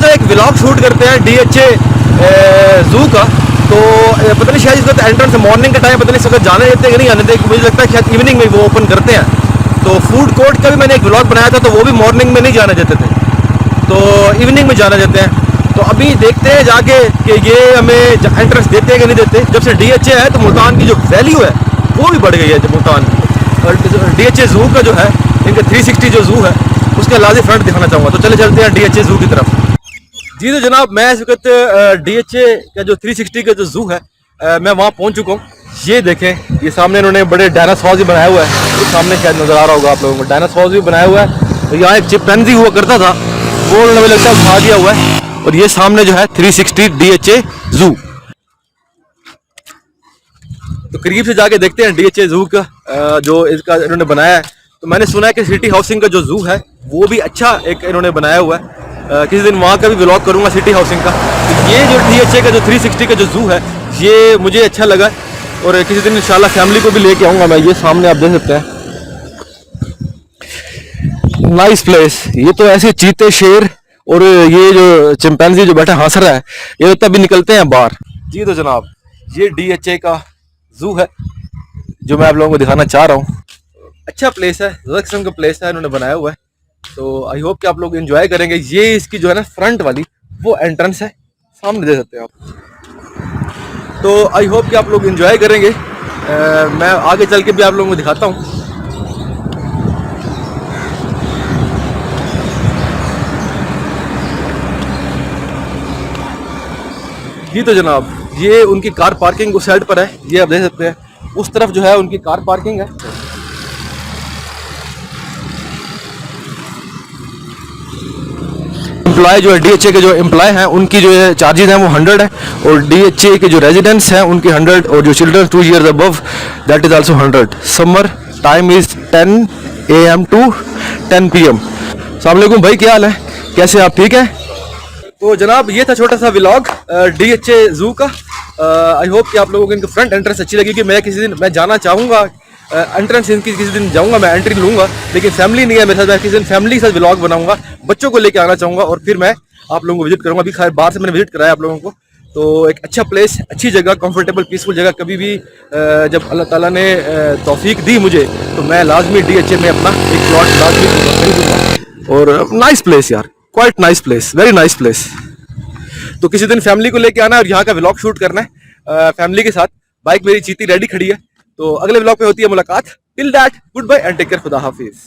सा एक vlog shoot करते हैं DHA जू का। तो पता नहीं शायद इसका एंट्रेंस मॉर्निंग के टाइम पता नहीं इसका जाने देते हैं कि नहीं आने देते, मुझे लगता है शायद इवनिंग में वो ओपन करते हैं। तो फूड कोर्ट का भी मैंने एक व्लॉग बनाया था, तो वो भी मॉर्निंग में नहीं जाने देते थे, तो इवनिंग में जाने देते हैं। तो अभी देखते हैं जाके कि ये हमें एंट्रेंस देते हैं कि नहीं देते। जब से DHA है तो मुल्तान की जो वैल्यू है वो भी बढ़ गई है। मुल्तान DHA जू का जो है, इनका 360 जो जू है उसका लाजी फ्रंट दिखाना चाहूँगा। तो चले चलते हैं DHA जू की तरफ। जी तो जनाब, मैं इस वक्त DHA का जो 360 का जो जू है मैं वहाँ पहुँच चुका हूँ। ये देखें, ये सामने इन्होंने बड़े डायनासोर भी बनाया हुआ है, तो सामने शायद नज़र आ रहा होगा आप लोगों को, डायनासोर भी बनाया हुआ है। तो यहाँ एक चिंपैंजी हुआ करता था, वो उन्होंने मुझे लगता है उठा दिया हुआ है। और ये सामने जो है 360 DHA जू। तो करीब से जाके देखते हैं DHA जू का जो इसका इन्होंने बनाया है। तो मैंने सुना है कि सिटी हाउसिंग का जो जू है वो भी अच्छा एक इन्होंने बनाया हुआ है। किसी दिन वहाँ का भी व्लॉग करूँगा सिटी हाउसिंग का। तो ये जो DHA का जो 360 का जो जू है ये मुझे अच्छा लगा, और किसी दिन इंशाल्लाह फैमिली को भी लेके आऊँगा मैं। ये सामने आप देख सकते हैं, नाइस प्लेस। ये तो ऐसे चीते, शेर और ये जो चिंपैंजी जो बैठा हंस रहा है, ये तो तभी निकलते हैं बाहर। जी तो जनाब, ये DHA का जू है जो मैं आप लोगों को दिखाना चाह रहा हूँ। अच्छा प्लेस है, ज़्यादा किस्म का प्लेस है इन्होंने बनाया हुआ है। तो आई होप कि आप लोग एंजॉय करेंगे। ये इसकी जो है ना फ्रंट वाली वो एंट्रेंस है, सामने देख सकते हैं आप। तो आई होप कि आप लोग एंजॉय करेंगे। मैं आगे चल के भी आप लोगों को दिखाता हूँ। जी तो जनाब, ये उनकी कार पार्किंग उस साइड पर है, ये आप देख सकते हैं। उस तरफ जो है उनकी कार पार्किंग है। एम्प्लॉय जो है DHA के जो एम्प्लॉय हैं उनकी जो है चार्जेस हैं वो 100 है, और DHA के जो रेजिडेंट्स हैं उनकी 100, और जो children 2 years above that is also 100। Summer time is 10 AM to 10 PM। अस्सलाम वालेकुम भाई, क्या हाल है, कैसे आप, ठीक है? तो जनाब ये था छोटा सा व्लॉग DHA जू का। आई होप कि आप लोगों को इनकी फ्रंट एंट्रेंस अच्छी लगी। कि मैं किसी दिन मैं जाना चाहूँगा एंट्रेंस इनकी, किसी दिन जाऊँगा मैं, एंट्री लूँगा, लेकिन फैमिली नहीं है मेरे साथ। मैं किसी दिन फैमिली के साथ व्लॉग बनाऊँगा, बच्चों को लेकर आना चाहूँगा, और फिर मैं आप लोगों को विजिट करूँगा। अभी खैर बाहर से मैंने विजिट कराया आप लोगों को। तो एक अच्छा प्लेस, अच्छी जगह, कंफर्टेबल पीसफुल जगह। कभी भी जब अल्लाह ताला ने तौफीक दी मुझे तो मैं लाजमी DHA में अपना एक प्लॉट लाजमी खरीदूँगा। और नाइस प्लेस यार, quite nice place, very nice place. तो किसी दिन फैमिली को लेके आना है और यहाँ का व्लॉग शूट करना है फैमिली के साथ। बाइक मेरी चीती रेडी खड़ी है। तो अगले व्लॉग पे होती है मुलाकात। Till that, good bye and take care, खुदा हाफिज।